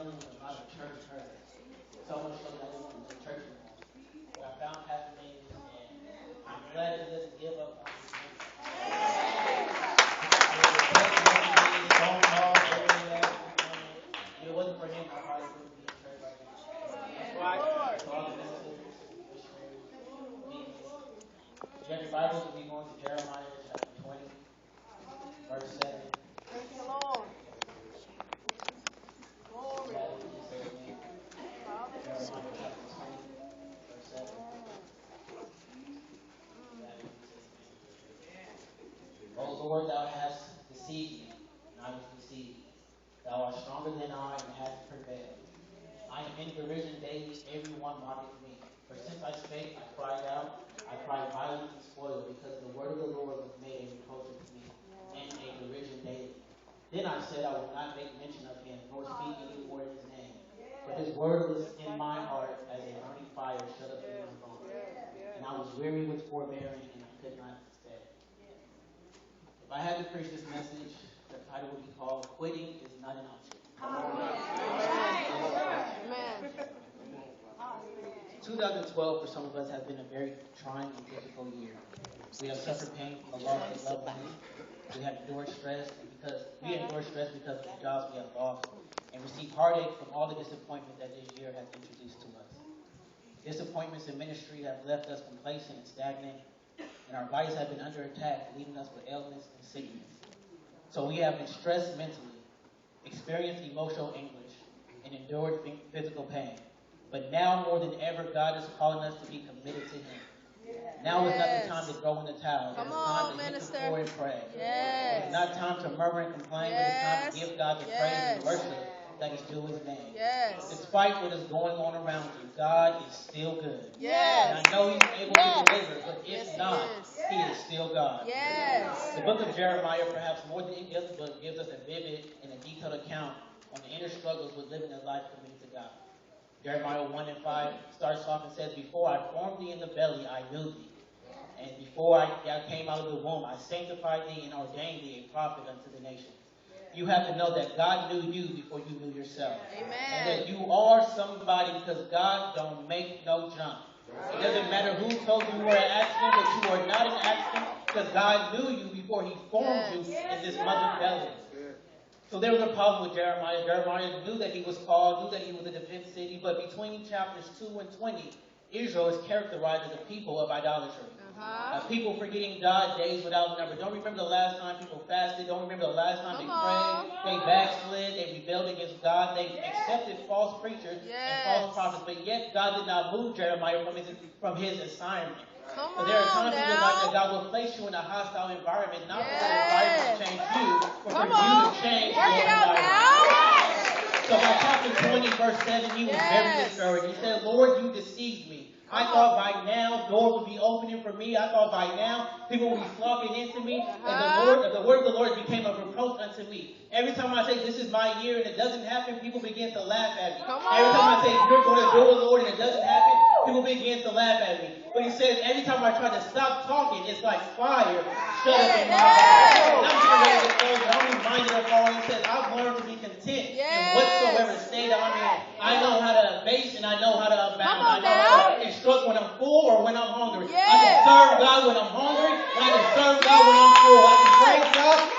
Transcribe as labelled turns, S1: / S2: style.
S1: dealing with a lot of church hurt. So much so that I went to church anymore. But I found Pastor Davis, and I'm glad he doesn't give up on his mission. If it wasn't for him, I probably wouldn't be in church right now. That's why all the ministers, missionaries, deacons. If you have your Bibles, we'll be going to Jeremiah chapter 20, verse 7.
S2: Thank you, Lord. Glory.
S1: Jeremiah chapter 20, verse 7. O Lord, thou hast deceived me, and I was deceived. Thou art stronger than I, and hast prevailed. I am in derision daily, every one mocketh me. For since I spake, I cried out, I cried violence and spoil, because the word of the Lord was made a reproach to me, and a derision daily. Then I said, I will not make mention of him, nor speak any more in his name. For his word was in my heart as a burning fire shut up in my bones. And I was weary with forbearing, and I could not stay. If I had to preach this message, the title would be called, Quitting is Not an Option.
S2: Amen.
S1: 2012 for some of us has been a very trying and difficult year. We have suffered pain from the loss of loved ones. We have endured stress because of the jobs we have lost, and received heartache from all the disappointment that this year has introduced to us. Disappointments in ministry have left us complacent and stagnant, and our bodies have been under attack, leaving us with ailments and sickness. So we have been stressed mentally, experienced emotional anguish, and endured physical pain. But now more than ever, God is calling us to be committed to Him. Now is not the time to throw in the towel. It is time to hit the floor and pray. It is not time to murmur and complain, but it's time to give God the praise and worship that is due His name. Despite what is going on around you, God is still good. And I know He's able to deliver, but if not, He is still God. The book of Jeremiah, perhaps more than any other book, gives us a vivid and a detailed account on the inner struggles with living a life committed to God. Jeremiah 1 and 5 starts off and says, Before I formed thee in the belly, I knew thee. And before I came out of the womb, I sanctified thee and ordained thee a prophet unto the nations. You have to know that God knew you before you knew yourself. And that you are somebody because God don't make no jump. It doesn't matter who told you you were an accident, but you are not an accident because God knew you before He formed you in this mother's belly. So there was a problem with Jeremiah. Jeremiah knew that he was called, knew that he was a defense city, but between chapters 2 and 20, Israel is characterized as a people of idolatry. People forgetting God days without number. Don't remember the last time people fasted. Don't remember the last time they prayed. They backslid. They rebelled against God. They accepted false preachers and false prophets. But yet God did not move Jeremiah from his assignment. So there are times in your life that God will place you in a hostile environment, not for the environment to change you, but for you to change your environment. So by chapter 20, verse 7, he was very discouraged. He said, Lord, you deceived me. I thought by now doors would be opening for me. I thought by now people would be flocking into me. And the word of the Lord became a reproach unto me. Every time I say this is my year and it doesn't happen, people begin to laugh at me. Every time I say you're going to do it, Lord, and it doesn't happen, people begin to laugh at me. But he says every time I try to stop talking, it's like fire shut up in my body. And I'm getting ready to close, but I'm reminded of all he says, I've learned to be content in whatsoever state I'm in. I know how to abase and I know how to abound. I know how to instruct when I'm full or when I'm hungry. I can serve God when I'm hungry, and I can serve God when I'm full. I can praise God